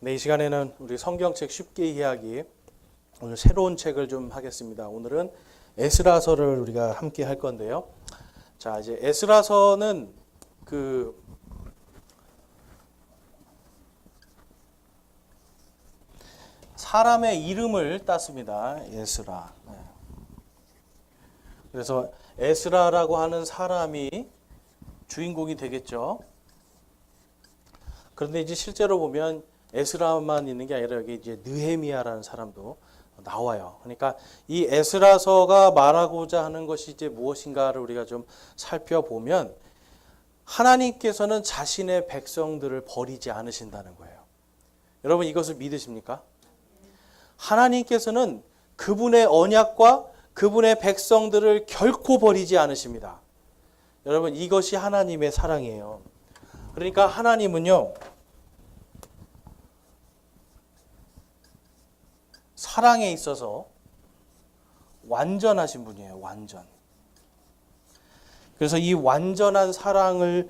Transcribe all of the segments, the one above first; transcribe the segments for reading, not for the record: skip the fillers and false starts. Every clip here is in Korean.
네, 이 시간에는 우리 성경책 쉽게 이해하기 오늘 새로운 책을 좀 하겠습니다. 오늘은 에스라서를 우리가 함께 할 건데요. 자, 이제 에스라서는 사람의 이름을 땄습니다. 에스라. 네. 그래서 에스라라고 하는 사람이 주인공이 되겠죠. 그런데 이제 실제로 보면 에스라만 있는 게 아니라 여기 이제 느헤미야라는 사람도 나와요. 그러니까 이 에스라서가 말하고자 하는 것이 이제 무엇인가를 우리가 좀 살펴보면 하나님께서는 자신의 백성들을 버리지 않으신다는 거예요. 여러분 이것을 믿으십니까? 하나님께서는 그분의 언약과 그분의 백성들을 결코 버리지 않으십니다. 여러분 이것이 하나님의 사랑이에요. 그러니까 하나님은요, 사랑에 있어서 완전하신 분이에요. 완전. 그래서 이 완전한 사랑을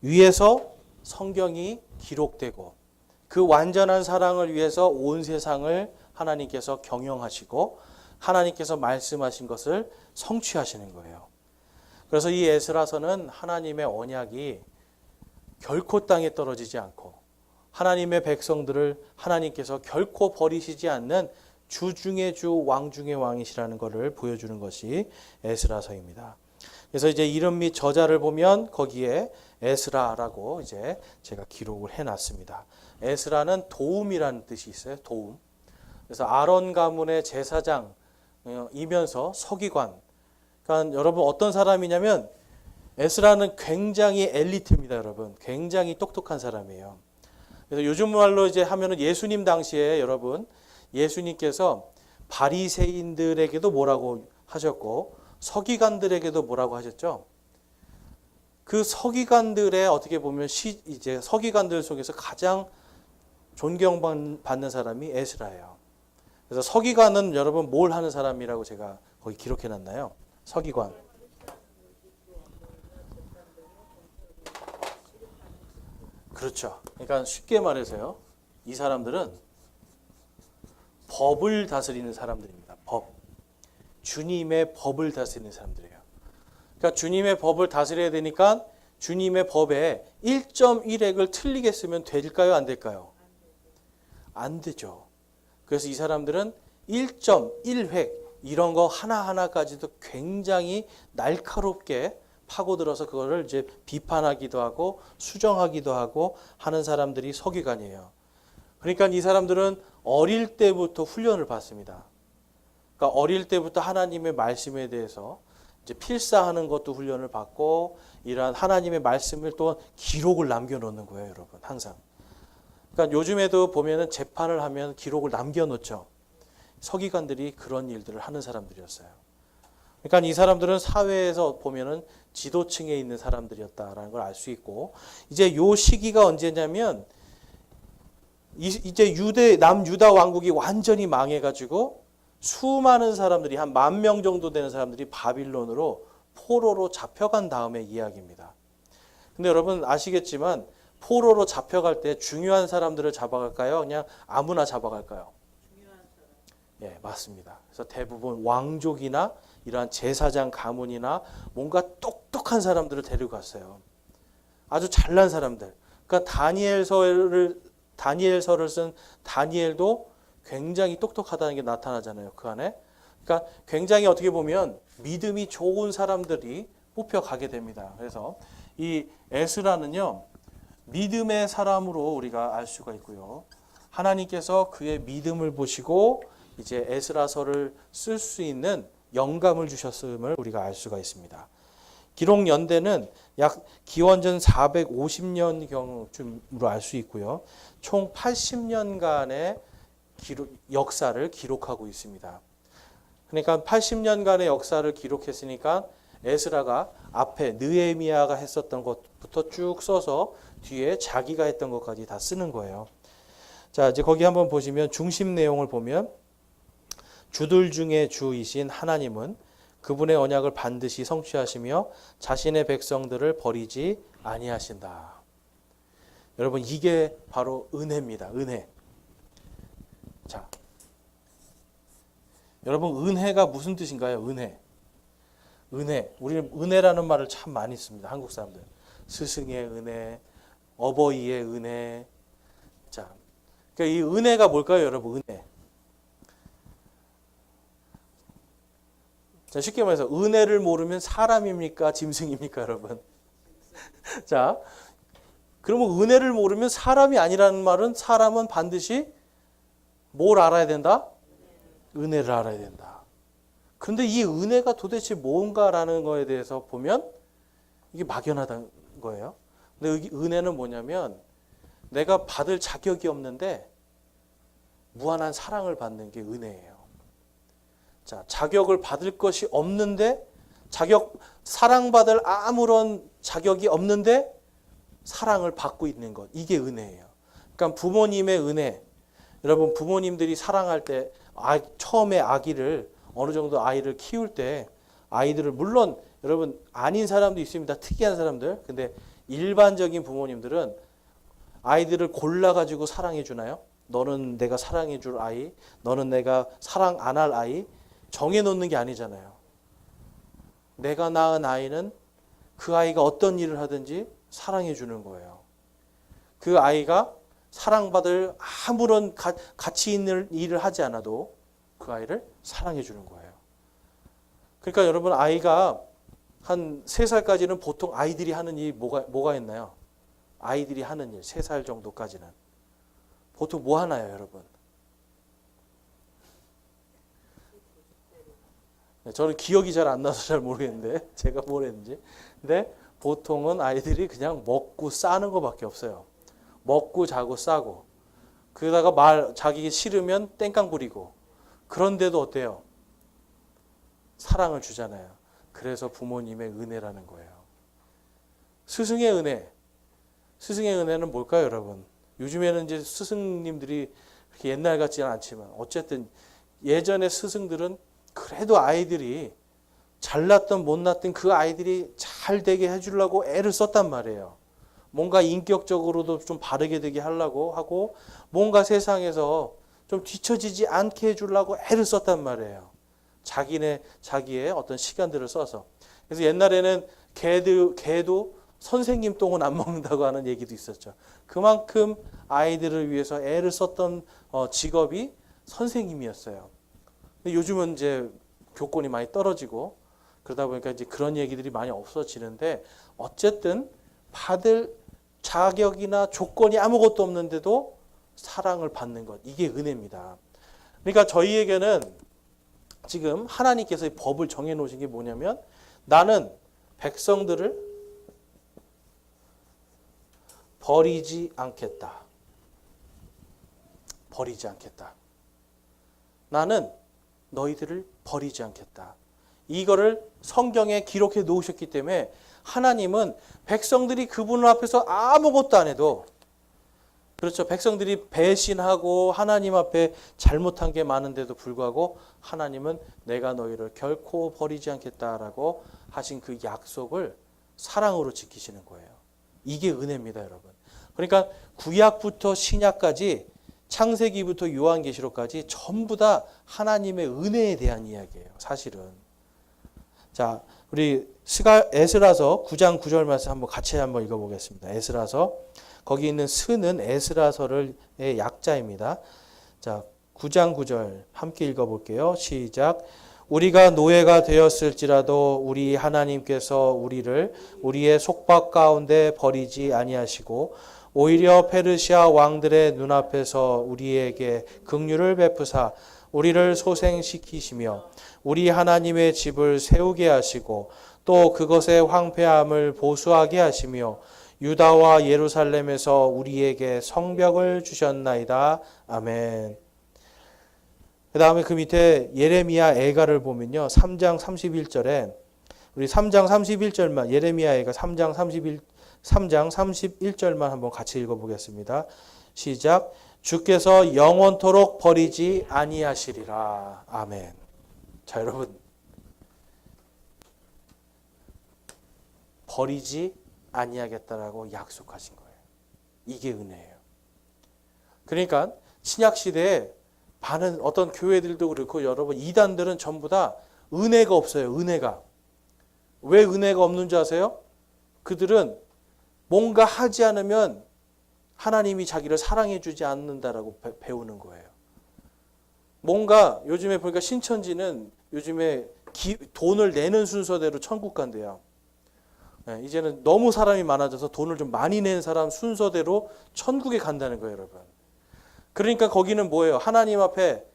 위해서 성경이 기록되고 그 완전한 사랑을 위해서 온 세상을 하나님께서 경영하시고 하나님께서 말씀하신 것을 성취하시는 거예요. 그래서 이 에스라서는 하나님의 언약이 결코 땅에 떨어지지 않고 하나님의 백성들을 하나님께서 결코 버리시지 않는 주 중의 주, 왕 중의 왕이시라는 것을 보여주는 것이 에스라서입니다. 그래서 이제 이름 및 저자를 보면 거기에 에스라라고 이제 제가 기록을 해놨습니다. 에스라는 도움이라는 뜻이 있어요. 도움. 그래서 아론 가문의 제사장이면서 서기관. 그러니까 여러분 어떤 사람이냐면 에스라는 굉장히 엘리트입니다, 여러분. 굉장히 똑똑한 사람이에요. 그래서 요즘 말로 이제 하면은 예수님 당시에 여러분 예수님께서 바리새인들에게도 뭐라고 하셨고 서기관들에게도 뭐라고 하셨죠? 그 서기관들의 어떻게 보면 이제 서기관들 속에서 가장 존경받는 사람이 에스라예요. 그래서 서기관은 여러분 뭘 하는 사람이라고 제가 거기 기록해 놨나요? 서기관. 그렇죠. 그러니까 쉽게 말해서요. 이 사람들은 법을 다스리는 사람들입니다. 법. 주님의 법을 다스리는 사람들이에요. 그러니까 주님의 법을 다스려야 되니까 주님의 법에 1.1획을 틀리게 쓰면 될까요? 안 될까요? 안 되죠. 그래서 이 사람들은 1.1획 이런 거 하나하나까지도 굉장히 날카롭게 파고들어서 그거를 이제 비판하기도 하고 수정하기도 하고 하는 사람들이 서기관이에요. 그러니까 이 사람들은 어릴 때부터 훈련을 받습니다. 그러니까 어릴 때부터 하나님의 말씀에 대해서 이제 필사하는 것도 훈련을 받고 이러한 하나님의 말씀을 또 기록을 남겨놓는 거예요, 여러분. 항상. 그러니까 요즘에도 보면은 재판을 하면 기록을 남겨놓죠. 서기관들이 그런 일들을 하는 사람들이었어요. 그러니까 이 사람들은 사회에서 보면은 지도층에 있는 사람들이었다라는 걸 알 수 있고 이제 요 시기가 언제냐면 이제 남유다 왕국이 완전히 망해가지고 수많은 사람들이 한 10,000명 정도 되는 사람들이 바빌론으로 포로로 잡혀간 다음의 이야기입니다. 근데 여러분 아시겠지만 포로로 잡혀갈 때 중요한 사람들을 잡아갈까요? 그냥 아무나 잡아갈까요? 예, 맞습니다. 그래서 대부분 왕족이나 이러한 제사장 가문이나 뭔가 똑똑한 사람들을 데리고 갔어요. 아주 잘난 사람들. 그러니까 다니엘서를 쓴 다니엘도 굉장히 똑똑하다는 게 나타나잖아요. 그 안에. 그러니까 굉장히 어떻게 보면 믿음이 좋은 사람들이 뽑혀가게 됩니다. 그래서 이 에스라는요. 믿음의 사람으로 우리가 알 수가 있고요. 하나님께서 그의 믿음을 보시고 이제 에스라서를 쓸 수 있는 영감을 주셨음을 우리가 알 수가 있습니다. 기록 연대는 약 기원전 450년경쯤으로 알 수 있고요. 총 80년간의 역사를 기록하고 있습니다. 그러니까 80년간의 역사를 기록했으니까 에스라가 앞에 느헤미야가 했었던 것부터 쭉 써서 뒤에 자기가 했던 것까지 다 쓰는 거예요. 자, 이제 거기 한번 보시면 중심 내용을 보면 주들 중에 주이신 하나님은 그분의 언약을 반드시 성취하시며 자신의 백성들을 버리지 아니하신다. 여러분 이게 바로 은혜입니다. 은혜. 자, 여러분 은혜가 무슨 뜻인가요? 은혜. 은혜. 우리는 은혜라는 말을 참 많이 씁니다. 한국 사람들. 스승의 은혜, 어버이의 은혜. 자, 그러니까 이 은혜가 뭘까요, 여러분? 은혜. 자, 쉽게 말해서 은혜를 모르면 사람입니까? 짐승입니까, 여러분? 자, 그러면 은혜를 모르면 사람이 아니라는 말은 사람은 반드시 뭘 알아야 된다? 은혜를 알아야 된다. 그런데 이 은혜가 도대체 뭔가라는 거에 대해서 보면 이게 막연하다는 거예요. 근데 은혜는 뭐냐면 내가 받을 자격이 없는데 무한한 사랑을 받는 게 은혜예요. 자, 자격을 받을 것이 없는데 사랑받을 아무런 자격이 없는데 사랑을 받고 있는 것. 이게 은혜예요. 그러니까 부모님의 은혜. 여러분 부모님들이 사랑할 때 처음에 아기를 어느 정도 아이를 키울 때 아이들을 물론 여러분 아닌 사람도 있습니다. 특이한 사람들. 근데 일반적인 부모님들은 아이들을 골라가지고 사랑해 주나요? 너는 내가 사랑해 줄 아이, 너는 내가 사랑 안 할 아이 정해놓는 게 아니잖아요. 내가 낳은 아이는 그 아이가 어떤 일을 하든지 사랑해 주는 거예요. 그 아이가 사랑받을 아무런 가치 있는 일을 하지 않아도 그 아이를 사랑해 주는 거예요. 그러니까 여러분 아이가 한 3살까지는 보통 아이들이 하는 일이 뭐가 있나요? 아이들이 하는 일, 3살 정도까지는. 보통 뭐 하나요, 여러분? 저는 기억이 잘 안 나서 잘 모르겠는데, 제가 뭘 했는지. 근데 보통은 아이들이 그냥 먹고 싸는 것밖에 없어요. 먹고 자고 싸고. 그러다가 자기 싫으면 땡깡 부리고. 그런데도 어때요? 사랑을 주잖아요. 그래서 부모님의 은혜라는 거예요. 스승의 은혜. 스승의 은혜는 뭘까요, 여러분? 요즘에는 이제 스승님들이 그렇게 옛날 같지는 않지만 어쨌든 예전의 스승들은 그래도 아이들이 잘났든 못났든 그 아이들이 잘 되게 해주려고 애를 썼단 말이에요. 뭔가 인격적으로도 좀 바르게 되게 하려고 하고 뭔가 세상에서 좀 뒤처지지 않게 해주려고 애를 썼단 말이에요. 자기의 어떤 시간들을 써서. 그래서 옛날에는 개도 선생님 똥은 안 먹는다고 하는 얘기도 있었죠. 그만큼 아이들을 위해서 애를 썼던 직업이 선생님이었어요. 근데 요즘은 이제 교권이 많이 떨어지고 그러다 보니까 이제 그런 얘기들이 많이 없어지는데 어쨌든 받을 자격이나 조건이 아무것도 없는데도 사랑을 받는 것. 이게 은혜입니다. 그러니까 저희에게는 지금 하나님께서 법을 정해 놓으신 게 뭐냐면 나는 백성들을 버리지 않겠다. 버리지 않겠다. 나는 너희들을 버리지 않겠다. 이거를 성경에 기록해 놓으셨기 때문에 하나님은 백성들이 그분 앞에서 아무것도 안 해도 그렇죠. 백성들이 배신하고 하나님 앞에 잘못한 게 많은데도 불구하고 하나님은 내가 너희를 결코 버리지 않겠다라고 하신 그 약속을 사랑으로 지키시는 거예요. 이게 은혜입니다, 여러분. 그러니까 구약부터 신약까지 창세기부터 요한계시록까지 전부 다 하나님의 은혜에 대한 이야기예요. 사실은. 자, 우리 에스라서 9장 9절 말씀 한번 같이 한번 읽어보겠습니다. 에스라서 거기 있는 스는 에스라서의 약자입니다. 자, 9장 9절 함께 읽어볼게요. 시작. 우리가 노예가 되었을지라도 우리 하나님께서 우리를 우리의 속박 가운데 버리지 아니하시고 오히려 페르시아 왕들의 눈앞에서 우리에게 긍휼을 베푸사 우리를 소생시키시며 우리 하나님의 집을 세우게 하시고 또 그것의 황폐함을 보수하게 하시며 유다와 예루살렘에서 우리에게 성벽을 주셨나이다. 아멘. 그 다음에 그 밑에 예레미야 애가를 보면요. 3장 31절에 우리 3장 31절만 예레미야 애가 3장 31절만 한번 같이 읽어보겠습니다. 시작. 주께서 영원토록 버리지 아니하시리라. 아멘. 자, 여러분. 버리지 아니하겠다라고 약속하신 거예요. 이게 은혜예요. 그러니까 신약 시대에 많은 어떤 교회들도 그렇고 여러분 이단들은 전부 다 은혜가 없어요. 은혜가. 왜 은혜가 없는 줄 아세요? 그들은 뭔가 하지 않으면 하나님이 자기를 사랑해 주지 않는다라고 배우는 거예요. 뭔가 요즘에 보니까 신천지는 요즘에 돈을 내는 순서대로 천국 간대요. 이제는 너무 사람이 많아져서 돈을 좀 많이 낸 사람 순서대로 천국에 간다는 거예요, 여러분. 그러니까 거기는 뭐예요? 하나님 앞에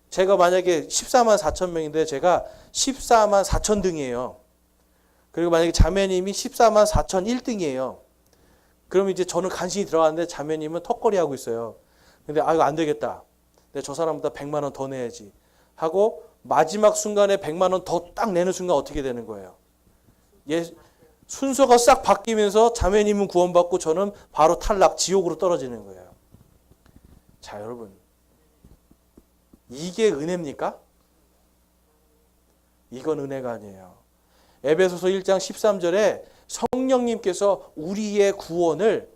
제가 만약에 14만 4천 명인데 제가 14만 4천 등이에요. 그리고 만약에 자매님이 14만 4천 1등이에요. 그럼 이제 저는 간신히 들어갔는데 자매님은 턱걸이 하고 있어요. 근데 이거 안 되겠다. 내가 저 사람보다 100만 원 더 내야지 하고 마지막 순간에 100만 원 더 딱 내는 순간 어떻게 되는 거예요? 순서가 싹 바뀌면서 자매님은 구원받고 저는 바로 탈락, 지옥으로 떨어지는 거예요. 자, 여러분. 이게 은혜입니까? 이건 은혜가 아니에요. 에베소서 1장 13절에 성령님께서 우리의 구원을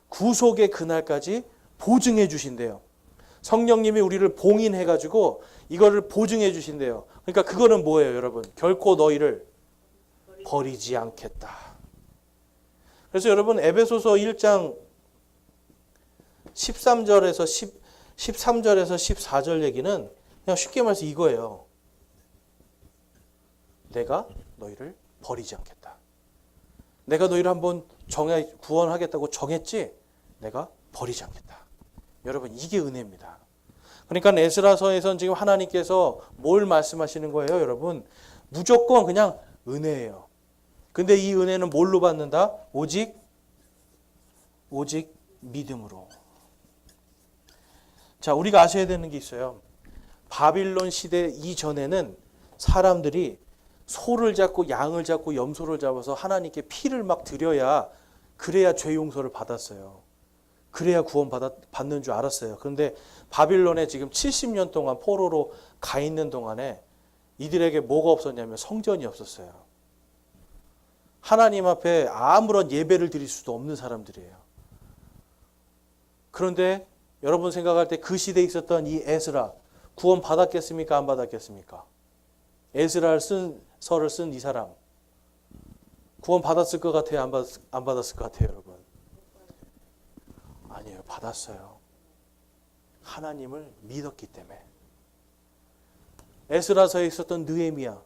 구속의 그날까지 보증해 주신대요. 성령님이 우리를 봉인해 가지고 이거를 보증해 주신대요. 그러니까 그거는 뭐예요, 여러분? 결코 너희를 버리지 않겠다. 그래서 여러분 에베소서 1장 13절에서 14절 얘기는 그냥 쉽게 말해서 이거예요. 내가 너희를 버리지 않겠다. 내가 너희를 한번 구원하겠다고 정했지? 내가 버리지 않겠다. 여러분 이게 은혜입니다. 그러니까 에스라서에선 지금 하나님께서 뭘 말씀하시는 거예요, 여러분? 무조건 그냥 은혜예요. 근데 이 은혜는 뭘로 받는다? 오직 믿음으로. 자, 우리가 아셔야 되는 게 있어요. 바빌론 시대 이전에는 사람들이 소를 잡고 양을 잡고 염소를 잡아서 하나님께 피를 막 드려야 그래야 죄 용서를 받았어요. 그래야 구원 받는 줄 알았어요. 그런데 바빌론에 지금 70년 동안 포로로 가 있는 동안에 이들에게 뭐가 없었냐면 성전이 없었어요. 하나님 앞에 아무런 예배를 드릴 수도 없는 사람들이에요. 그런데 여러분 생각할 때 그 시대에 있었던 이 에스라 구원 받았겠습니까? 안 받았겠습니까? 에스라를 서를 쓴 이 사람 구원 받았을 것 같아요? 안 받았을 것 같아요, 여러분? 아니에요. 받았어요. 하나님을 믿었기 때문에. 에스라서에 있었던 느헤미야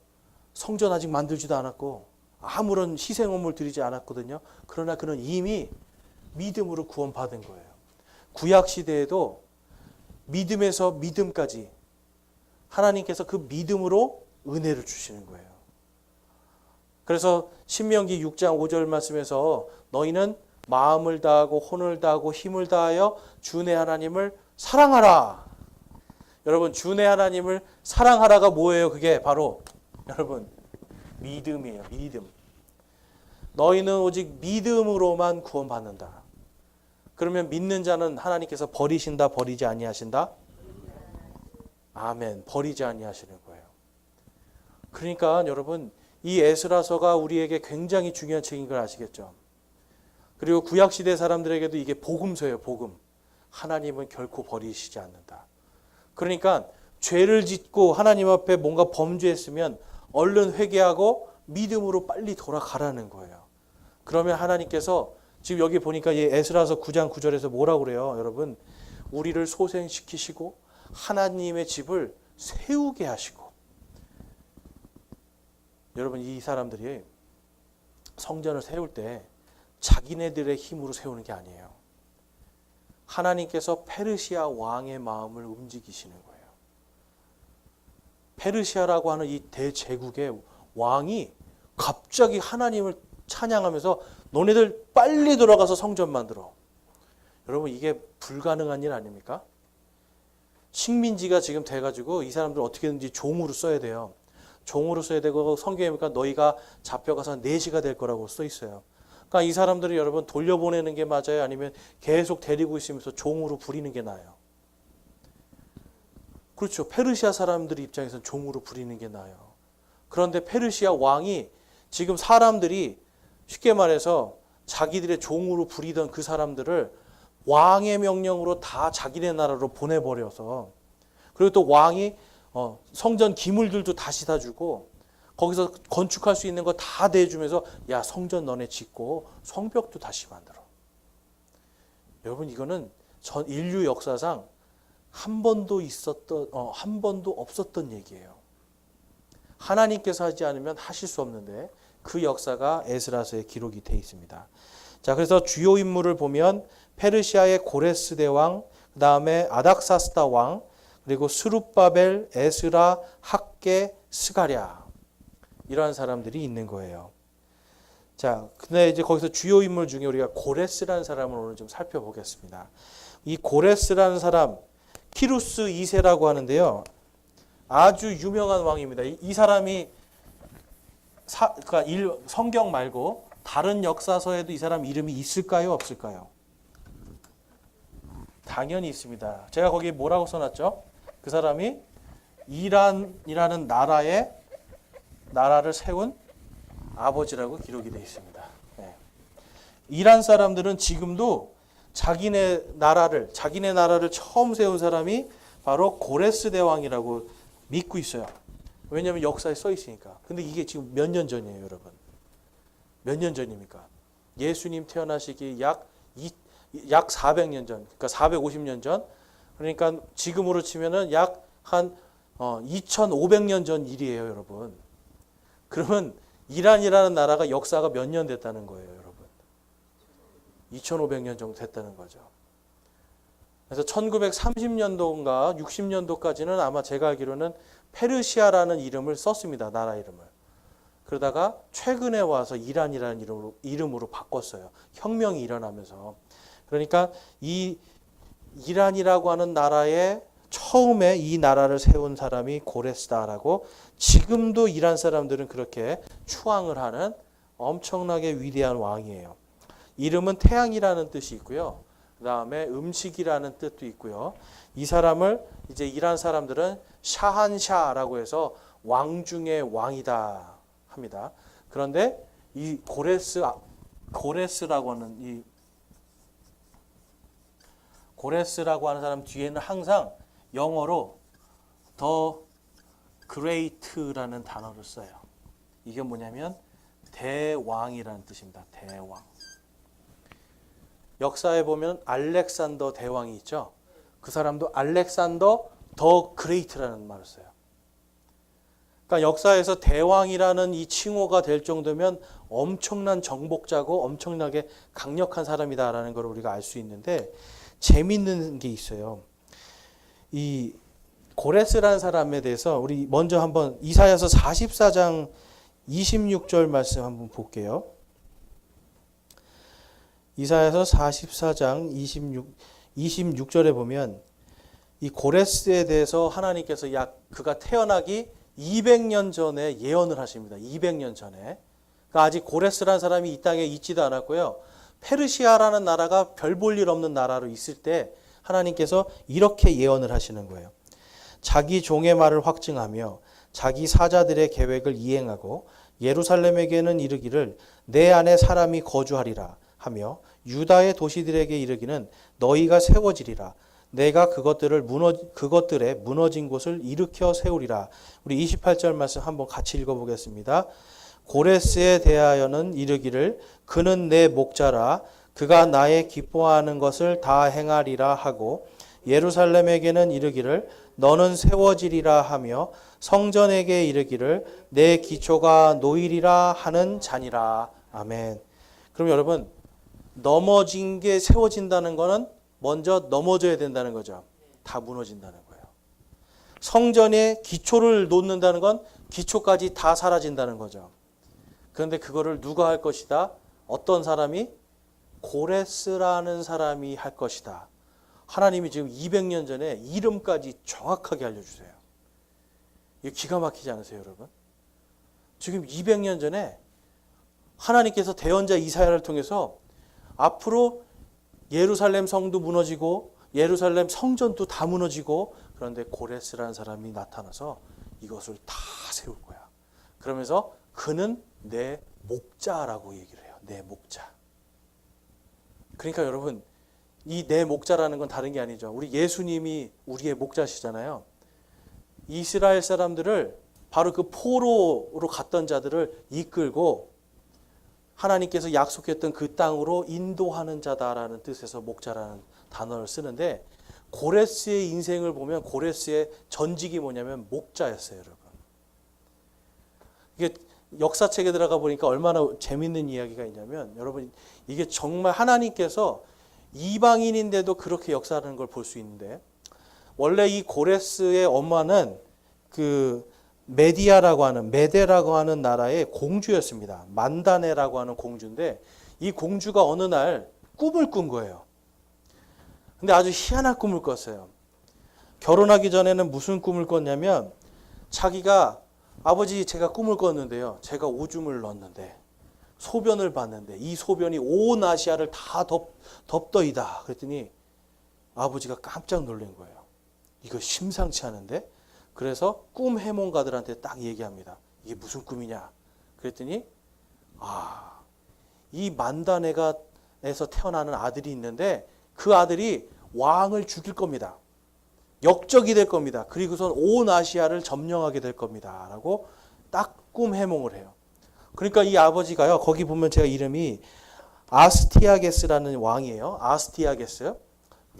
성전 아직 만들지도 않았고 아무런 희생헌물 드리지 않았거든요. 그러나 그는 이미 믿음으로 구원받은 거예요. 구약 시대에도 믿음에서 믿음까지 하나님께서 그 믿음으로 은혜를 주시는 거예요. 그래서 신명기 6장 5절 말씀에서 너희는 마음을 다하고 혼을 다하고 힘을 다하여 주 내 하나님을 사랑하라. 여러분 주 내 하나님을 사랑하라가 뭐예요? 그게 바로 여러분 믿음이에요. 믿음. 너희는 오직 믿음으로만 구원받는다. 그러면 믿는 자는 하나님께서 버리신다, 버리지 아니하신다? 아멘. 버리지 아니하시는 거예요. 그러니까 여러분 이 에스라서가 우리에게 굉장히 중요한 책인 걸 아시겠죠? 그리고 구약시대 사람들에게도 이게 복음서예요. 복음. 하나님은 결코 버리시지 않는다. 그러니까 죄를 짓고 하나님 앞에 뭔가 범죄했으면 얼른 회개하고 믿음으로 빨리 돌아가라는 거예요. 그러면 하나님께서 지금 여기 보니까 이 에스라서 9장 9절에서 뭐라고 그래요? 여러분 우리를 소생시키시고 하나님의 집을 세우게 하시고. 여러분 이 사람들이 성전을 세울 때 자기네들의 힘으로 세우는 게 아니에요. 하나님께서 페르시아 왕의 마음을 움직이시는 거예요. 페르시아라고 하는 이 대제국의 왕이 갑자기 하나님을 찬양하면서 너네들 빨리 돌아가서 성전 만들어. 여러분 이게 불가능한 일 아닙니까? 식민지가 지금 돼가지고 이 사람들 어떻게든지 종으로 써야 돼요. 종으로 써야 되고 성경에 보니까 너희가 잡혀가서 내시가 될 거라고 써 있어요. 그러니까 이 사람들이 여러분 돌려보내는 게 맞아요? 아니면 계속 데리고 있으면서 종으로 부리는 게 나아요? 그렇죠. 페르시아 사람들 입장에서는 종으로 부리는 게 나아요. 그런데 페르시아 왕이 지금 사람들이 쉽게 말해서 자기들의 종으로 부리던 그 사람들을 왕의 명령으로 다 자기네 나라로 보내버려서 그리고 또 왕이 성전 기물들도 다시 다 주고 거기서 건축할 수 있는 거 다 대주면서 야 성전 너네 짓고 성벽도 다시 만들어. 여러분 이거는 전 인류 역사상 한 번도 없었던 얘기예요. 하나님께서 하지 않으면 하실 수 없는데 그 역사가 에스라서에 기록이 되어 있습니다. 자, 그래서 주요 인물을 보면 페르시아의 고레스 대왕, 그 다음에 아닥사스다 왕, 그리고 스룹바벨, 에스라, 학계, 스가랴 이러한 사람들이 있는 거예요. 자, 근데 이제 거기서 주요 인물 중에 우리가 고레스라는 사람을 오늘 좀 살펴보겠습니다. 이 고레스라는 사람 키루스 2세라고 하는데요. 아주 유명한 왕입니다. 이 사람이 그러니까 성경 말고 다른 역사서에도 이 사람 이름이 있을까요? 없을까요? 당연히 있습니다. 제가 거기 뭐라고 써놨죠? 그 사람이 이란이라는 나라를 세운 아버지라고 기록이 되어 있습니다. 네. 이란 사람들은 지금도 자기네 나라를 처음 세운 사람이 바로 고레스 대왕이라고 믿고 있어요. 왜냐하면 역사에 써 있으니까. 근데 이게 지금 몇 년 전이에요, 여러분? 몇 년 전입니까? 예수님 태어나시기 약 400년 전, 그러니까 450년 전. 그러니까 지금으로 치면은 약 한 2500년 전 일이에요, 여러분. 그러면 이란이라는 나라가 역사가 몇 년 됐다는 거예요, 여러분? 2500년 정도 됐다는 거죠. 그래서 1930년도인가 60년도까지는 아마 제가 알기로는 페르시아라는 이름을 썼습니다. 나라 이름을. 그러다가 최근에 와서 이란이라는 이름으로 바꿨어요. 혁명이 일어나면서. 그러니까 이 이란이라고 하는 나라에 처음에 이 나라를 세운 사람이 고레스다라고 지금도 이란 사람들은 그렇게 추앙을 하는 엄청나게 위대한 왕이에요. 이름은 태양이라는 뜻이 있고요. 그 다음에 음식이라는 뜻도 있고요. 이 사람을 이제 이란 사람들은 샤한샤라고 해서 왕 중의 왕이다 합니다. 그런데 이 고레스라고 하는 사람 뒤에는 항상 영어로 더 그레이트라는 단어를 써요. 이게 뭐냐면 대왕이라는 뜻입니다. 대왕. 역사에 보면 알렉산더 대왕이 있죠. 그 사람도 알렉산더 더 그레이트라는 말을 써요. 그러니까 역사에서 대왕이라는 이 칭호가 될 정도면 엄청난 정복자고 엄청나게 강력한 사람이다라는 걸 우리가 알 수 있는데 재밌는 게 있어요. 이 고레스라는 사람에 대해서 우리 먼저 한번 이사야서 44장 26절 말씀 한번 볼게요. 이사야서 44장 26절에 보면 이 고레스에 대해서 하나님께서 그가 태어나기 200년 전에 예언을 하십니다. 200년 전에. 그러니까 아직 고레스라는 사람이 이 땅에 있지도 않았고요. 페르시아라는 나라가 별 볼 일 없는 나라로 있을 때 하나님께서 이렇게 예언을 하시는 거예요. 자기 종의 말을 확증하며 자기 사자들의 계획을 이행하고 예루살렘에게는 이르기를 내 안에 사람이 거주하리라 하며 유다의 도시들에게 이르기는 너희가 세워지리라. 내가 그것들의 무너진 곳을 일으켜 세우리라. 우리 28절 말씀 한번 같이 읽어보겠습니다. 고레스에 대하여는 이르기를 그는 내 목자라. 그가 나의 기뻐하는 것을 다 행하리라 하고 예루살렘에게는 이르기를 너는 세워지리라 하며 성전에게 이르기를 내 기초가 놓이리라 하는 자니라. 아멘. 그럼 여러분 넘어진 게 세워진다는 거는 먼저 넘어져야 된다는 거죠. 다 무너진다는 거예요. 성전에 기초를 놓는다는 건 기초까지 다 사라진다는 거죠. 그런데 그거를 누가 할 것이다? 어떤 사람이? 고레스라는 사람이 할 것이다. 하나님이 지금 200년 전에 이름까지 정확하게 알려주세요. 이거 기가 막히지 않으세요, 여러분? 지금 200년 전에 하나님께서 대언자 이사야를 통해서 앞으로 예루살렘 성도 무너지고 예루살렘 성전도 다 무너지고 그런데 고레스라는 사람이 나타나서 이것을 다 세울 거야. 그러면서 그는 내 목자라고 얘기를 해요. 내 목자. 그러니까 여러분 이 내 목자라는 건 다른 게 아니죠. 우리 예수님이 우리의 목자시잖아요. 이스라엘 사람들을 바로 그 포로로 갔던 자들을 이끌고 하나님께서 약속했던 그 땅으로 인도하는 자다라는 뜻에서 목자라는 단어를 쓰는데, 고레스의 인생을 보면 고레스의 전직이 뭐냐면 목자였어요, 여러분. 이게 역사책에 들어가 보니까 얼마나 재밌는 이야기가 있냐면, 여러분 이게 정말 하나님께서 이방인인데도 그렇게 역사하는 걸 볼 수 있는데, 원래 이 고레스의 엄마는 그 메데라고 하는 나라의 공주였습니다. 만다네라고 하는 공주인데, 이 공주가 어느 날 꿈을 꾼 거예요. 근데 아주 희한한 꿈을 꿨어요. 결혼하기 전에는 무슨 꿈을 꿨냐면, 자기가 아버지 제가 꿈을 꿨는데요, 제가 오줌을 넣었는데 소변을 봤는데 이 소변이 온 아시아를 다 덮더이다. 그랬더니 아버지가 깜짝 놀란 거예요. 이거 심상치 않은데? 그래서 꿈 해몽가들한테 딱 얘기합니다. 이게 무슨 꿈이냐? 그랬더니 이 만다네가에서 태어나는 아들이 있는데 그 아들이 왕을 죽일 겁니다. 역적이 될 겁니다. 그리고선 온 아시아를 점령하게 될 겁니다. 라고 딱 꿈 해몽을 해요. 그러니까 이 아버지가요, 거기 보면 제가 이름이 아스티아게스라는 왕이에요. 아스티아게스.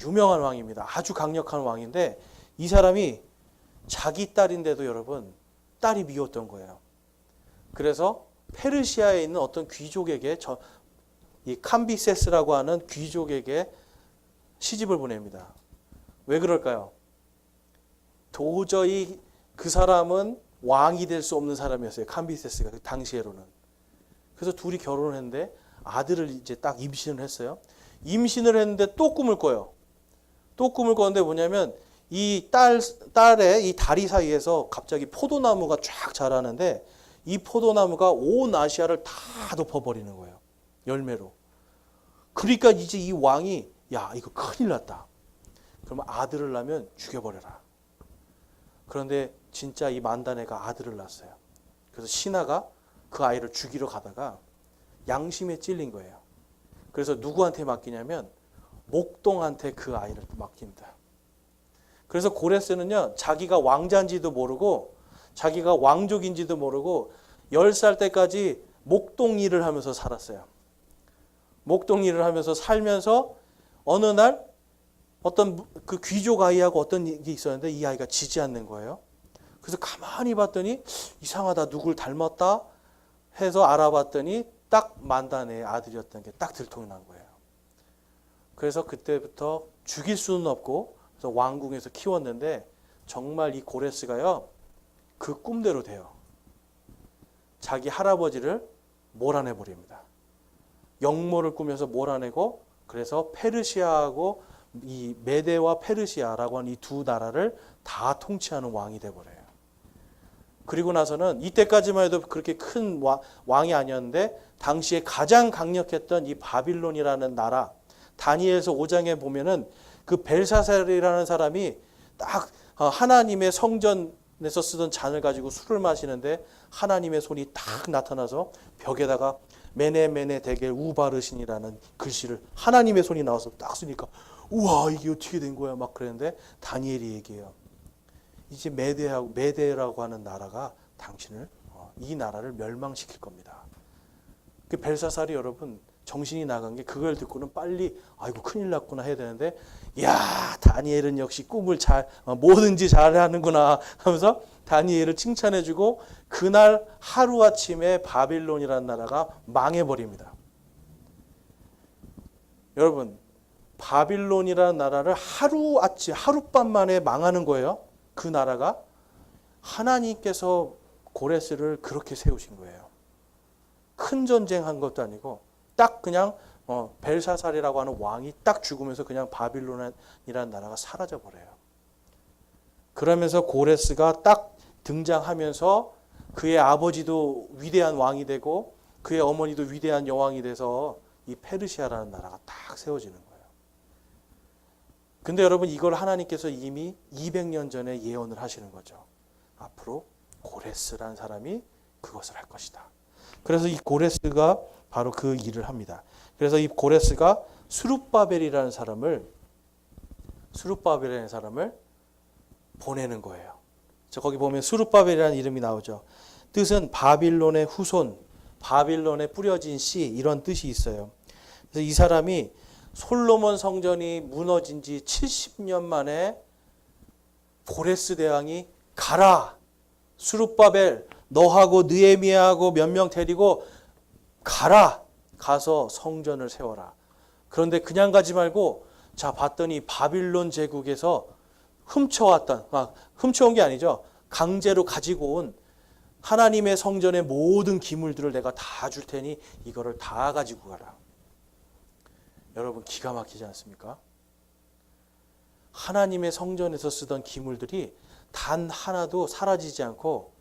유명한 왕입니다. 아주 강력한 왕인데, 이 사람이 자기 딸인데도 여러분, 딸이 미웠던 거예요. 그래서 페르시아에 있는 어떤 귀족에게, 이 캄비세스라고 하는 귀족에게 시집을 보냅니다. 왜 그럴까요? 도저히 그 사람은 왕이 될 수 없는 사람이었어요. 캄비세스가 그 당시에로는. 그래서 둘이 결혼을 했는데 아들을 이제 딱 임신을 했어요. 임신을 했는데 또 꿈을 꿔요. 또 꿈을 꿨는데 뭐냐면, 이 딸의 이 다리 사이에서 갑자기 포도나무가 쫙 자라는데, 이 포도나무가 온 아시아를 다 덮어버리는 거예요. 열매로. 그러니까 이제 이 왕이, 야, 이거 큰일 났다. 그러면 아들을 낳으면 죽여버려라. 그런데 진짜 이 만다네가 아들을 낳았어요. 그래서 신하가 그 아이를 죽이러 가다가 양심에 찔린 거예요. 그래서 누구한테 맡기냐면 목동한테 그 아이를 맡깁니다. 그래서 고레스는요, 자기가 왕자인지도 모르고 자기가 왕족인지도 모르고 10살 때까지 목동 일을 하면서 살았어요. 목동 일을 하면서 살면서 어느 날 어떤 그 귀족 아이하고 어떤 일이 있었는데 이 아이가 지지 않는 거예요. 그래서 가만히 봤더니 이상하다, 누굴 닮았다 해서 알아봤더니 딱 만다네의 아들이었던 게 딱 들통난 거예요. 그래서 그때부터 죽일 수는 없고, 그래서 왕궁에서 키웠는데, 정말 이 고레스가요, 그 꿈대로 돼요. 자기 할아버지를 몰아내버립니다. 영모를 꾸면서 몰아내고, 그래서 페르시아하고 이 메데와 페르시아라고 하는 이 두 나라를 다 통치하는 왕이 돼버려요. 그리고 나서는 이때까지만 해도 그렇게 큰 왕이 아니었는데, 당시에 가장 강력했던 이 바빌론이라는 나라, 다니엘서 5장에 보면은 그 벨사살이라는 사람이 딱 하나님의 성전에서 쓰던 잔을 가지고 술을 마시는데, 하나님의 손이 딱 나타나서 벽에다가 메네 데겔 우바르신이라는 글씨를 하나님의 손이 나와서 딱 쓰니까, 우와, 이게 어떻게 된 거야 막 그랬는데, 다니엘이 얘기해요. 이제 메데라고 하는 나라가 당신을, 이 나라를 멸망시킬 겁니다. 그 벨사살이 여러분 정신이 나간 게, 그걸 듣고는 빨리 아이고 큰일 났구나 해야 되는데, 야, 다니엘은 역시 꿈을 뭐든지 잘하는구나 하면서 다니엘을 칭찬해주고, 그날 하루아침에 바빌론이라는 나라가 망해버립니다. 여러분, 바빌론이라는 나라를 하룻밤 만에 망하는 거예요. 그 나라가. 하나님께서 고레스를 그렇게 세우신 거예요. 큰 전쟁한 것도 아니고, 딱 그냥 벨사살이라고 하는 왕이 딱 죽으면서 그냥 바빌론이라는 나라가 사라져 버려요. 그러면서 고레스가 딱 등장하면서 그의 아버지도 위대한 왕이 되고 그의 어머니도 위대한 여왕이 돼서 이 페르시아라는 나라가 딱 세워지는 거예요. 근데 여러분, 이걸 하나님께서 이미 200년 전에 예언을 하시는 거죠. 앞으로 고레스라는 사람이 그것을 할 것이다. 그래서 이 고레스가 바로 그 일을 합니다. 그래서 이 고레스가 스룹바벨이라는 사람을 보내는 거예요. 거기 보면 스룹바벨이라는 이름이 나오죠. 뜻은 바빌론의 후손, 바빌론에 뿌려진 씨 이런 뜻이 있어요. 그래서 이 사람이 솔로몬 성전이 무너진 지 70년 만에 고레스 대왕이 가라, 스룹바벨 너하고 느헤미야하고 몇 명 데리고 가라, 가서 성전을 세워라. 그런데 그냥 가지 말고 자 봤더니 바빌론 제국에서 훔쳐왔던, 훔쳐온 게 아니죠. 강제로 가지고 온 하나님의 성전의 모든 기물들을 내가 다 줄 테니 이거를 다 가지고 가라. 여러분 기가 막히지 않습니까? 하나님의 성전에서 쓰던 기물들이 단 하나도 사라지지 않고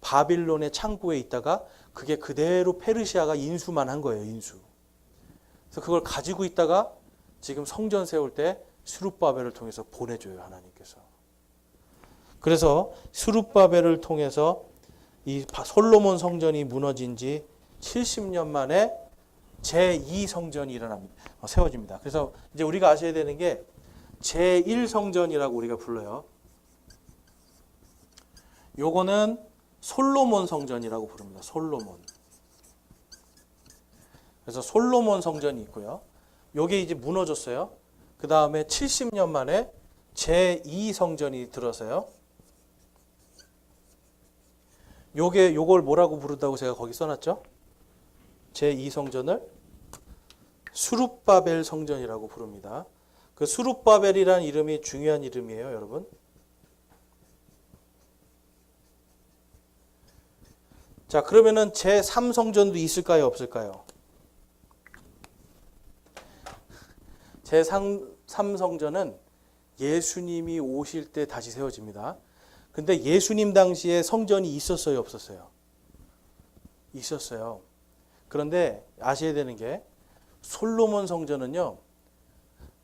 바빌론의 창고에 있다가 그게 그대로 페르시아가 인수만 한 거예요. 인수. 그래서 그걸 가지고 있다가 지금 성전 세울 때 스룹바벨을 통해서 보내줘요. 하나님께서. 그래서 스룹바벨을 통해서 이 솔로몬 성전이 무너진 지 70년 만에 제2성전이 세워집니다. 그래서 이제 우리가 아셔야 되는 게 제1성전이라고 우리가 불러요. 요거는 솔로몬 성전이라고 부릅니다. 솔로몬. 그래서 솔로몬 성전이 있고요. 요게 이제 무너졌어요. 그 다음에 70년 만에 제2성전이 들어서요. 요걸 뭐라고 부른다고 제가 거기 써놨죠? 제2성전을 스룹바벨 성전이라고 부릅니다. 그 스룹바벨이라는 이름이 중요한 이름이에요, 여러분. 자, 그러면은 제3성전도 있을까요, 없을까요? 제3성전은 예수님이 오실 때 다시 세워집니다. 근데 예수님 당시에 성전이 있었어요, 없었어요? 있었어요. 그런데 아셔야 되는 게 솔로몬 성전은요,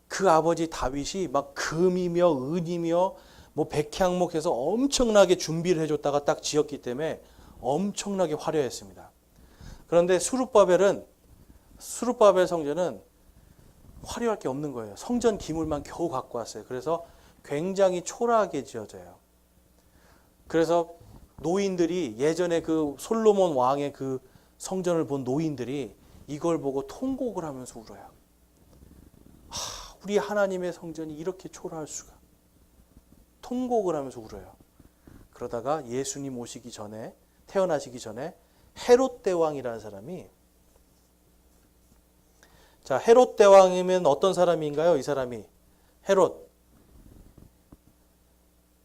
그 아버지 다윗이 막 금이며 은이며 뭐 백향목해서 엄청나게 준비를 해줬다가 딱 지었기 때문에 엄청나게 화려했습니다. 그런데 스룹바벨 성전은 화려할 게 없는 거예요. 성전 기물만 겨우 갖고 왔어요. 그래서 굉장히 초라하게 지어져요. 그래서 노인들이 예전에 그 솔로몬 왕의 그 성전을 본 노인들이 이걸 보고 통곡을 하면서 울어요. 우리 하나님의 성전이 이렇게 초라할 수가. 통곡을 하면서 울어요. 그러다가 예수님 오시기 전에, 태어나시기 전에 헤롯 대왕이라는 사람이, 자, 헤롯 대왕이면 어떤 사람인가요? 이 사람이 헤롯.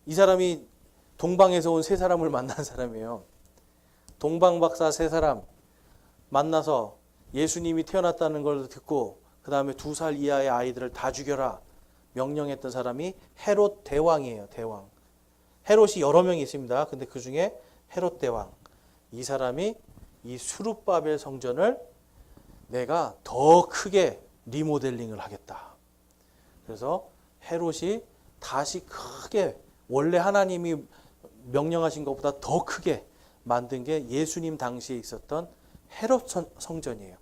이 사람이 동방에서 온 세 사람을 만난 사람이에요. 동방박사 세 사람 만나서 예수님이 태어났다는 걸 듣고 그 다음에 2살 이하의 아이들을 다 죽여라 명령했던 사람이 헤롯 대왕이에요. 대왕. 헤롯이 여러 명이 있습니다. 근데 그 중에 헤롯 대왕. 이 사람이 이 스룹바벨 성전을 내가 더 크게 리모델링을 하겠다. 그래서 헤롯이 다시 크게 원래 하나님이 명령하신 것보다 더 크게 만든 게 예수님 당시에 있었던 헤롯 성전이에요.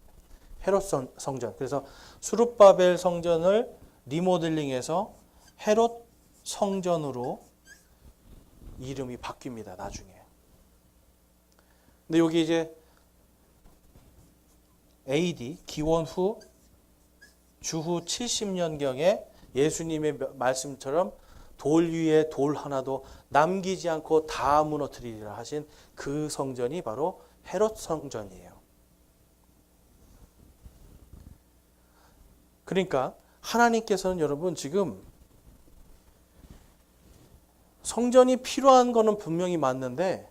헤롯 성전. 그래서 스룹바벨 성전을 리모델링해서 헤롯 성전으로 이름이 바뀝니다. 나중에. 근데 여기 이제 AD 기원 후 주후 70년경에 예수님의 말씀처럼 돌 위에 돌 하나도 남기지 않고 다 무너뜨리리라 하신 그 성전이 바로 헤롯 성전이에요. 그러니까 하나님께서는 여러분 지금 성전이 필요한 거는 분명히 맞는데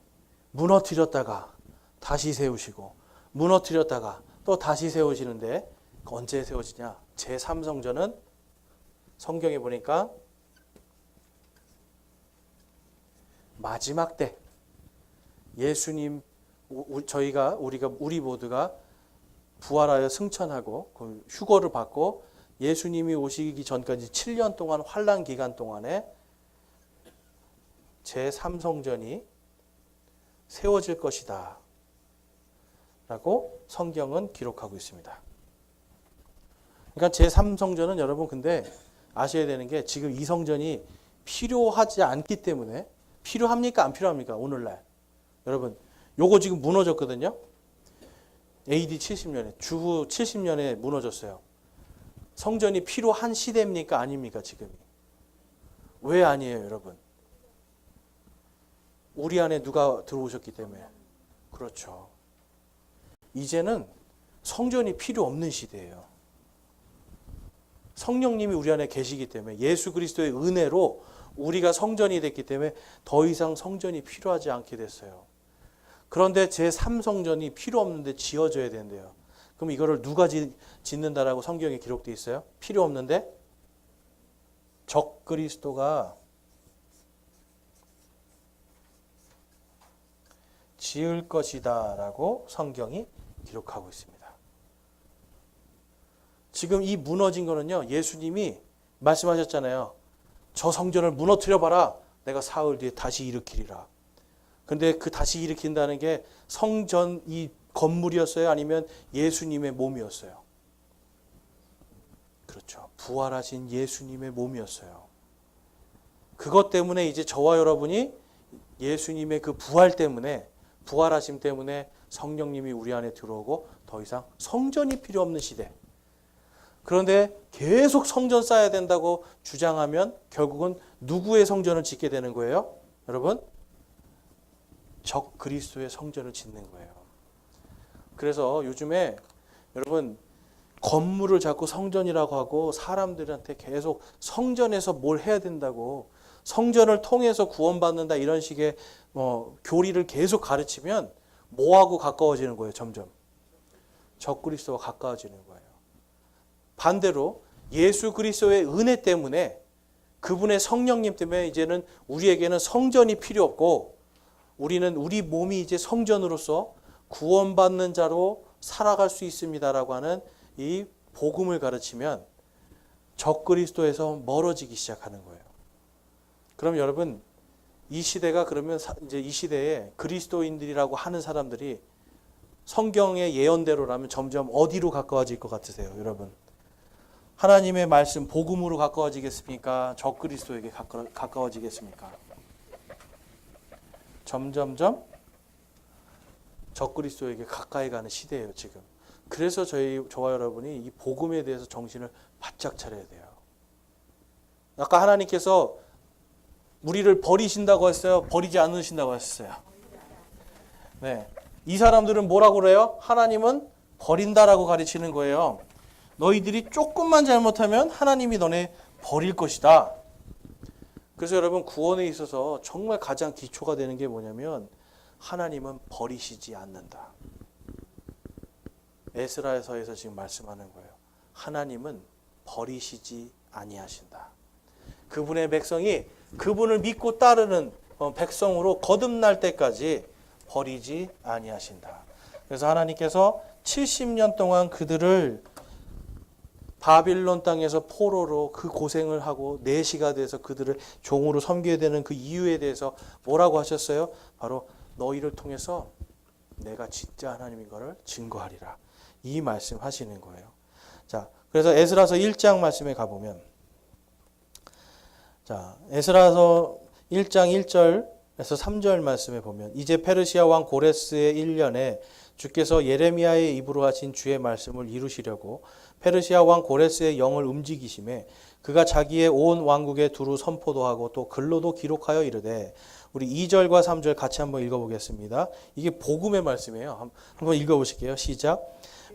무너뜨렸다가 다시 세우시고 무너뜨렸다가 또 다시 세우시는데 언제 세워지냐? 제3성전은 성경에 보니까 마지막 때 예수님 우리 모두가 부활하여 승천하고 그 휴거를 받고 예수님이 오시기 전까지 7년 동안 환난 기간 동안에 제3성전이 세워질 것이다 라고 성경은 기록하고 있습니다. 그러니까 제3성전은 여러분 근데 아셔야 되는 게 지금 이 성전이 필요하지 않기 때문에 필요합니까? 안 필요합니까? 오늘날. 여러분, 요거 지금 무너졌거든요. AD 70년에, 주후 70년에 무너졌어요. 성전이 필요한 시대입니까? 아닙니까? 지금이. 왜 아니에요, 여러분? 우리 안에 누가 들어오셨기 때문에. 그렇죠. 이제는 성전이 필요 없는 시대예요. 성령님이 우리 안에 계시기 때문에, 예수 그리스도의 은혜로 우리가 성전이 됐기 때문에 더 이상 성전이 필요하지 않게 됐어요. 그런데 제3성전이 필요 없는데 지어져야 된대요. 그럼 이거를 누가 짓는다라고 성경에 기록되어 있어요? 필요 없는데 적그리스도가 지을 것이다 라고 성경이 기록하고 있습니다. 지금 이 무너진 거는요, 예수님이 말씀하셨잖아요. 저 성전을 무너뜨려 봐라. 내가 사흘 뒤에 다시 일으키리라. 근데 그 다시 일으킨다는 게 성전 이 건물이었어요? 아니면 예수님의 몸이었어요? 그렇죠. 부활하신 예수님의 몸이었어요. 그것 때문에 이제 저와 여러분이 예수님의 그 부활 때문에, 부활하심 때문에 성령님이 우리 안에 들어오고 더 이상 성전이 필요 없는 시대. 그런데 계속 성전 쌓아야 된다고 주장하면 결국은 누구의 성전을 짓게 되는 거예요? 여러분? 적 그리스도의 성전을 짓는 거예요. 그래서 요즘에 여러분 건물을 자꾸 성전이라고 하고 사람들한테 계속 성전에서 뭘 해야 된다고, 성전을 통해서 구원받는다 이런 식의 교리를 계속 가르치면 뭐하고 가까워지는 거예요? 점점 적 그리스도와 가까워지는 거예요. 반대로 예수 그리스도의 은혜 때문에, 그분의 성령님 때문에 이제는 우리에게는 성전이 필요 없고 우리는 우리 몸이 이제 성전으로서 구원받는 자로 살아갈 수 있습니다라고 하는 이 복음을 가르치면 적그리스도에서 멀어지기 시작하는 거예요. 그럼 여러분, 이 시대가 그러면 이제 이 시대에 그리스도인들이라고 하는 사람들이 성경의 예언대로라면 점점 어디로 가까워질 것 같으세요, 여러분? 하나님의 말씀 복음으로 가까워지겠습니까? 적그리스도에게 가까워지겠습니까? 점점점 적그리스도에게 가까이 가는 시대예요, 지금. 그래서 저와 여러분이 이 복음에 대해서 정신을 바짝 차려야 돼요. 아까 하나님께서 우리를 버리신다고 했어요? 버리지 않으신다고 하셨어요? 네. 이 사람들은 뭐라고 그래요? 하나님은 버린다라고 가르치는 거예요. 너희들이 조금만 잘못하면 하나님이 너네 버릴 것이다. 그래서 여러분, 구원에 있어서 정말 가장 기초가 되는 게 뭐냐면 하나님은 버리시지 않는다. 에스라서에서 지금 말씀하는 거예요. 하나님은 버리시지 아니하신다. 그분의 백성이 그분을 믿고 따르는 백성으로 거듭날 때까지 버리지 아니하신다. 그래서 하나님께서 70년 동안 그들을 바빌론 땅에서 포로로 그 고생을 하고 내시가 돼서 그들을 종으로 섬겨야 되는 그 이유에 대해서 뭐라고 하셨어요? 바로 너희를 통해서 내가 진짜 하나님인 것을 증거하리라. 이 말씀 하시는 거예요. 자, 그래서 에스라서 1장 말씀에 가보면, 자, 에스라서 1장 1절에서 3절 말씀에 보면, 이제 페르시아 왕 고레스의 1년에 주께서 예레미야의 입으로 하신 주의 말씀을 이루시려고 페르시아 왕 고레스의 영을 움직이심에 그가 자기의 온 왕국에 두루 선포도 하고 또 글로도 기록하여 이르되, 우리 2절과 3절 같이 한번 읽어보겠습니다. 이게 복음의 말씀이에요. 한번 읽어보실게요. 시작.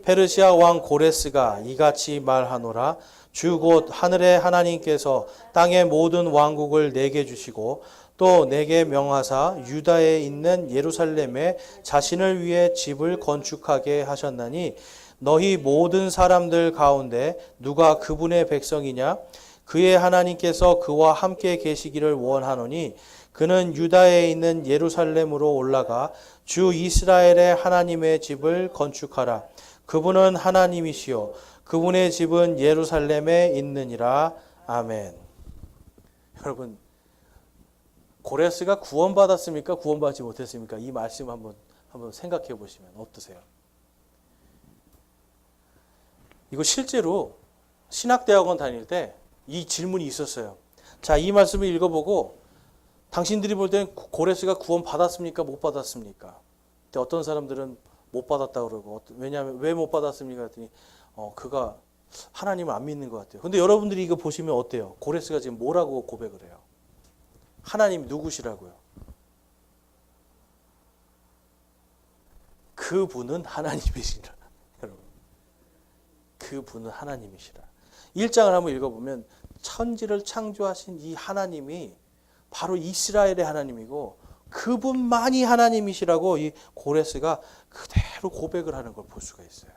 페르시아 왕 고레스가 이같이 말하노라. 주 곧 하늘의 하나님께서 땅의 모든 왕국을 내게 주시고 또 내게 명하사 유다에 있는 예루살렘에 자신을 위해 집을 건축하게 하셨나니 너희 모든 사람들 가운데 누가 그분의 백성이냐? 그의 하나님께서 그와 함께 계시기를 원하노니 그는 유다에 있는 예루살렘으로 올라가 주 이스라엘의 하나님의 집을 건축하라. 그분은 하나님이시요 그분의 집은 예루살렘에 있느니라. 아멘. 여러분, 고레스가 구원받았습니까? 구원받지 못했습니까? 이 말씀 한번 생각해 보시면 어떠세요? 이거 실제로 신학대학원 다닐 때 이 질문이 있었어요. 자, 이 말씀을 읽어보고 당신들이 볼 때는 고레스가 구원 받았습니까? 못 받았습니까? 근데 어떤 사람들은 못 받았다 그러고, 왜냐하면 왜 못 받았습니까? 했더니 그가 하나님을 안 믿는 것 같아요. 근데 여러분들이 이거 보시면 어때요? 고레스가 지금 뭐라고 고백을 해요? 하나님 누구시라고요? 그분은 하나님이시라. 여러분, 그분은 하나님이시라. 1장을 한번 읽어보면 천지를 창조하신 이 하나님이 바로 이스라엘의 하나님이고 그분만이 하나님이시라고 이 고레스가 그대로 고백을 하는 걸 볼 수가 있어요.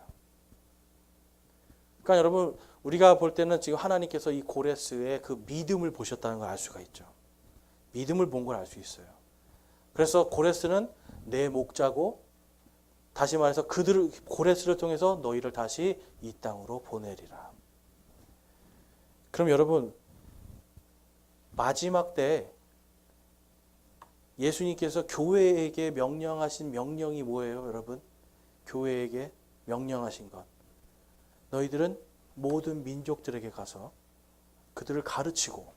그러니까 여러분, 우리가 볼 때는 지금 하나님께서 이 고레스의 그 믿음을 보셨다는 걸 알 수가 있죠. 믿음을 본 걸 알 수 있어요. 그래서 고레스는 내 목자고, 다시 말해서 고레스를 통해서 너희를 다시 이 땅으로 보내리라. 그럼 여러분, 마지막 때 예수님께서 교회에게 명령하신 명령이 뭐예요, 여러분? 교회에게 명령하신 것. 너희들은 모든 민족들에게 가서 그들을 가르치고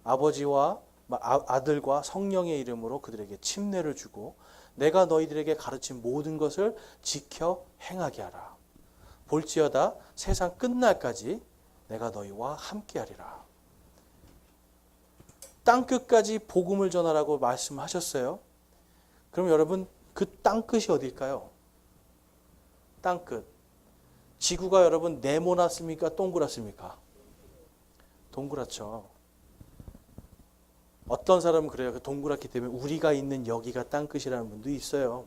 아버지와 아들과 성령의 이름으로 그들에게 침례를 주고 내가 너희들에게 가르친 모든 것을 지켜 행하게 하라. 볼지어다 세상 끝날까지 내가 너희와 함께하리라. 땅끝까지 복음을 전하라고 말씀하셨어요. 그럼 여러분, 그 땅끝이 어딜까요? 땅끝. 지구가 여러분 네모났습니까? 동그랗습니까? 동그랗죠. 어떤 사람은 그래요. 동그랗기 때문에 우리가 있는 여기가 땅끝이라는 분도 있어요.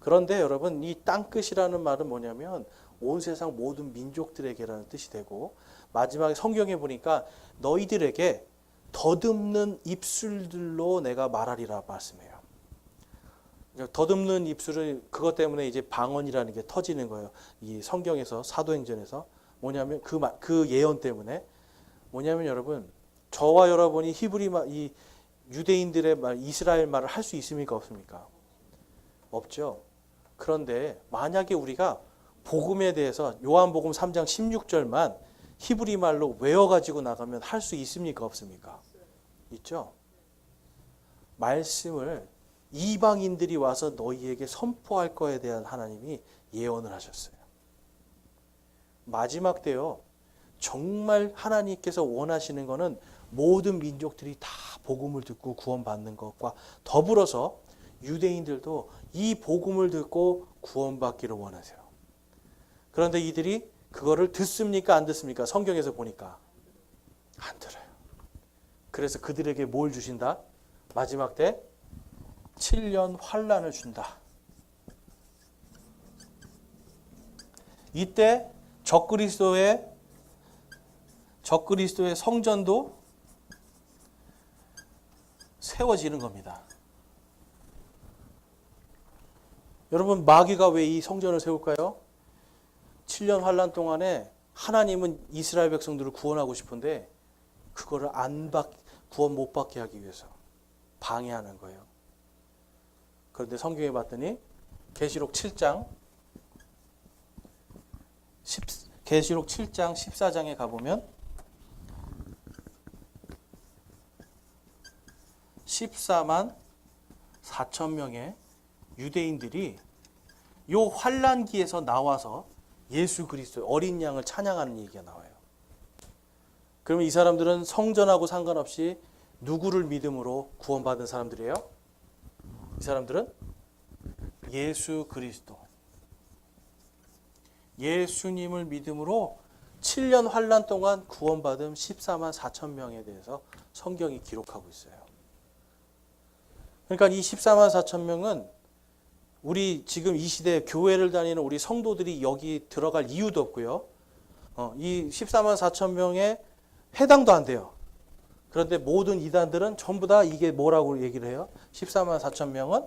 그런데 여러분, 이 땅끝이라는 말은 뭐냐면 온 세상 모든 민족들에게라는 뜻이 되고, 마지막에 성경에 보니까 너희들에게 더듬는 입술들로 내가 말하리라 말씀해요. 더듬는 입술을, 그것 때문에 이제 방언이라는 게 터지는 거예요. 이 성경에서, 사도행전에서. 뭐냐면 그 예언 때문에. 뭐냐면 여러분, 저와 여러분이 이 유대인들의 말, 이스라엘 말을 할 수 있습니까? 없습니까? 없죠. 그런데 만약에 우리가 복음에 대해서 요한복음 3장 16절만 히브리 말로 외워가지고 나가면 할 수 있습니까? 없습니까? 있죠. 말씀을 이방인들이 와서 너희에게 선포할 거에 대한 하나님이 예언을 하셨어요. 마지막 때요, 정말 하나님께서 원하시는 것은 모든 민족들이 다 복음을 듣고 구원받는 것과 더불어서 유대인들도 이 복음을 듣고 구원받기를 원하세요. 그런데 이들이 그거를 듣습니까? 안 듣습니까? 성경에서 보니까 안 들어요. 그래서 그들에게 뭘 주신다? 마지막 때 7년 환란을 준다. 이때 적그리스도의 성전도 세워지는 겁니다. 여러분, 마귀가 왜 이 성전을 세울까요? 7년 환란 동안에 하나님은 이스라엘 백성들을 구원하고 싶은데 그거를 구원 못 받게 하기 위해서 방해하는 거예요. 그런데 성경에 봤더니 계시록 7장 14장에 가보면 14만 4천 명의 유대인들이 요 환란기에서 나와서 예수 그리스도 어린 양을 찬양하는 얘기가 나와요. 그러면 이 사람들은 성전하고 상관없이 누구를 믿음으로 구원받은 사람들이에요? 이 사람들은 예수 그리스도, 예수님을 믿음으로 7년 환란 동안 구원받은 14만 4천 명에 대해서 성경이 기록하고 있어요. 그러니까 이 14만 4천 명은 우리 지금 이 시대에 교회를 다니는 우리 성도들이 여기 들어갈 이유도 없고요. 이 14만 4천 명에 해당도 안 돼요. 그런데 모든 이단들은 전부 다 이게 뭐라고 얘기를 해요? 14만 4천 명은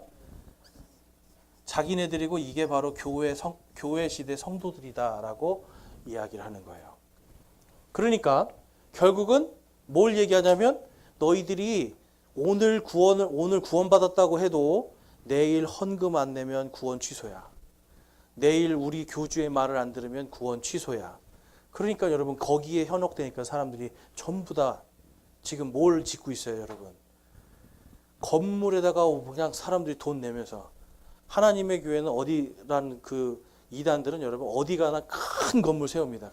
자기네들이고 이게 바로 교회 시대 성도들이다라고 이야기를 하는 거예요. 그러니까 결국은 뭘 얘기하냐면 너희들이 오늘 구원받았다고 해도 내일 헌금 안 내면 구원 취소야. 내일 우리 교주의 말을 안 들으면 구원 취소야. 그러니까 여러분, 거기에 현혹되니까 사람들이 전부 다 지금 뭘 짓고 있어요, 여러분? 건물에다가 그냥 사람들이 돈 내면서 하나님의 교회는 어디라는 그 이단들은 여러분 어디 가나 큰 건물 세웁니다.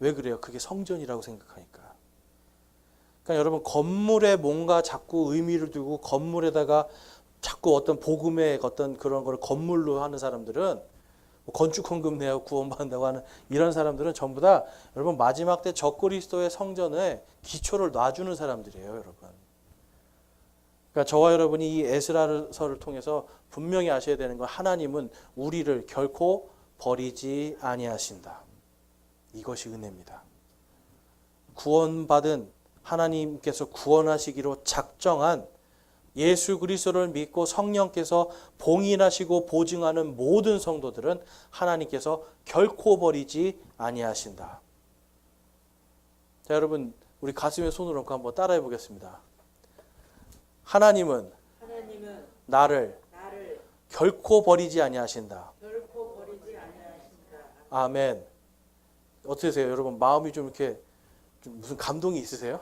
왜 그래요? 그게 성전이라고 생각하니까. 그러니까 여러분 건물에 뭔가 자꾸 의미를 두고 건물에다가 자꾸 어떤 복음의 어떤 그런 걸 건물로 하는 사람들은 건축 헌금 내고 구원받는다고 하는 이런 사람들은 전부 다 여러분 마지막 때 적그리스도의 성전에 기초를 놔주는 사람들이에요, 여러분. 그러니까 저와 여러분이 이 에스라서를 통해서 분명히 아셔야 되는 건 하나님은 우리를 결코 버리지 아니하신다. 이것이 은혜입니다. 구원받은 하나님께서 구원하시기로 작정한 예수 그리스도를 믿고 성령께서 봉인하시고 보증하는 모든 성도들은 하나님께서 결코 버리지 아니하신다. 자, 여러분 우리 가슴에 손을 얹고 한번 따라해 보겠습니다. 하나님은 나를 결코 버리지 아니하신다. 아멘. 어떠세요, 여러분? 마음이 좀 이렇게 좀 무슨 감동이 있으세요?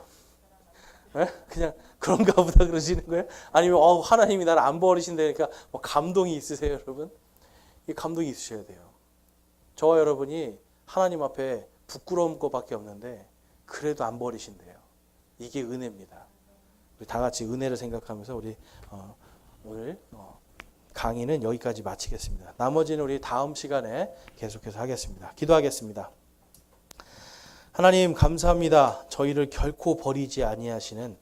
네? 그냥 그런가 보다 그러시는 거예요? 아니면 하나님이 나를 안 버리신다니까 뭐 감동이 있으세요, 여러분? 이 감동이 있으셔야 돼요. 저와 여러분이 하나님 앞에 부끄러운 것밖에 없는데 그래도 안 버리신대요. 이게 은혜입니다. 우리 다 같이 은혜를 생각하면서 우리 오늘 강의는 여기까지 마치겠습니다. 나머지는 우리 다음 시간에 계속해서 하겠습니다. 기도하겠습니다. 하나님 감사합니다. 저희를 결코 버리지 아니하시는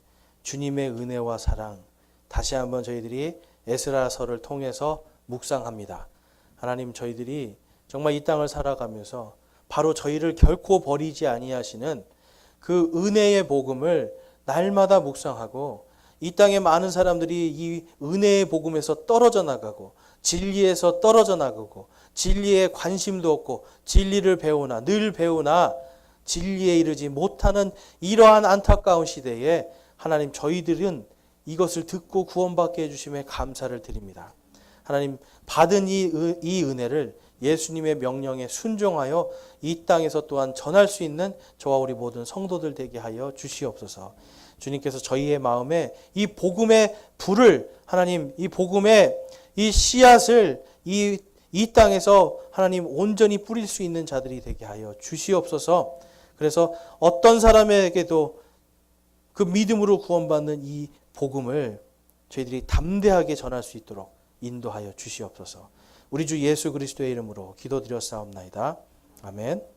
주님의 은혜와 사랑 다시 한번 저희들이 에스라서를 통해서 묵상합니다. 하나님 저희들이 정말 이 땅을 살아가면서 바로 저희를 결코 버리지 아니하시는 그 은혜의 복음을 날마다 묵상하고 이 땅에 많은 사람들이 이 은혜의 복음에서 떨어져 나가고 진리에서 떨어져 나가고 진리에 관심도 없고 진리를 배우나 늘 배우나 진리에 이르지 못하는 이러한 안타까운 시대에 하나님 저희들은 이것을 듣고 구원받게 해주심에 감사를 드립니다. 하나님 받은 이 은혜를 예수님의 명령에 순종하여 이 땅에서 또한 전할 수 있는 저와 우리 모든 성도들 되게 하여 주시옵소서. 주님께서 저희의 마음에 이 복음의 불을 하나님 이 복음의 이 씨앗을 이 땅에서 하나님 온전히 뿌릴 수 있는 자들이 되게 하여 주시옵소서. 그래서 어떤 사람에게도 그 믿음으로 구원받는 이 복음을 저희들이 담대하게 전할 수 있도록 인도하여 주시옵소서. 우리 주 예수 그리스도의 이름으로 기도드렸사옵나이다. 아멘.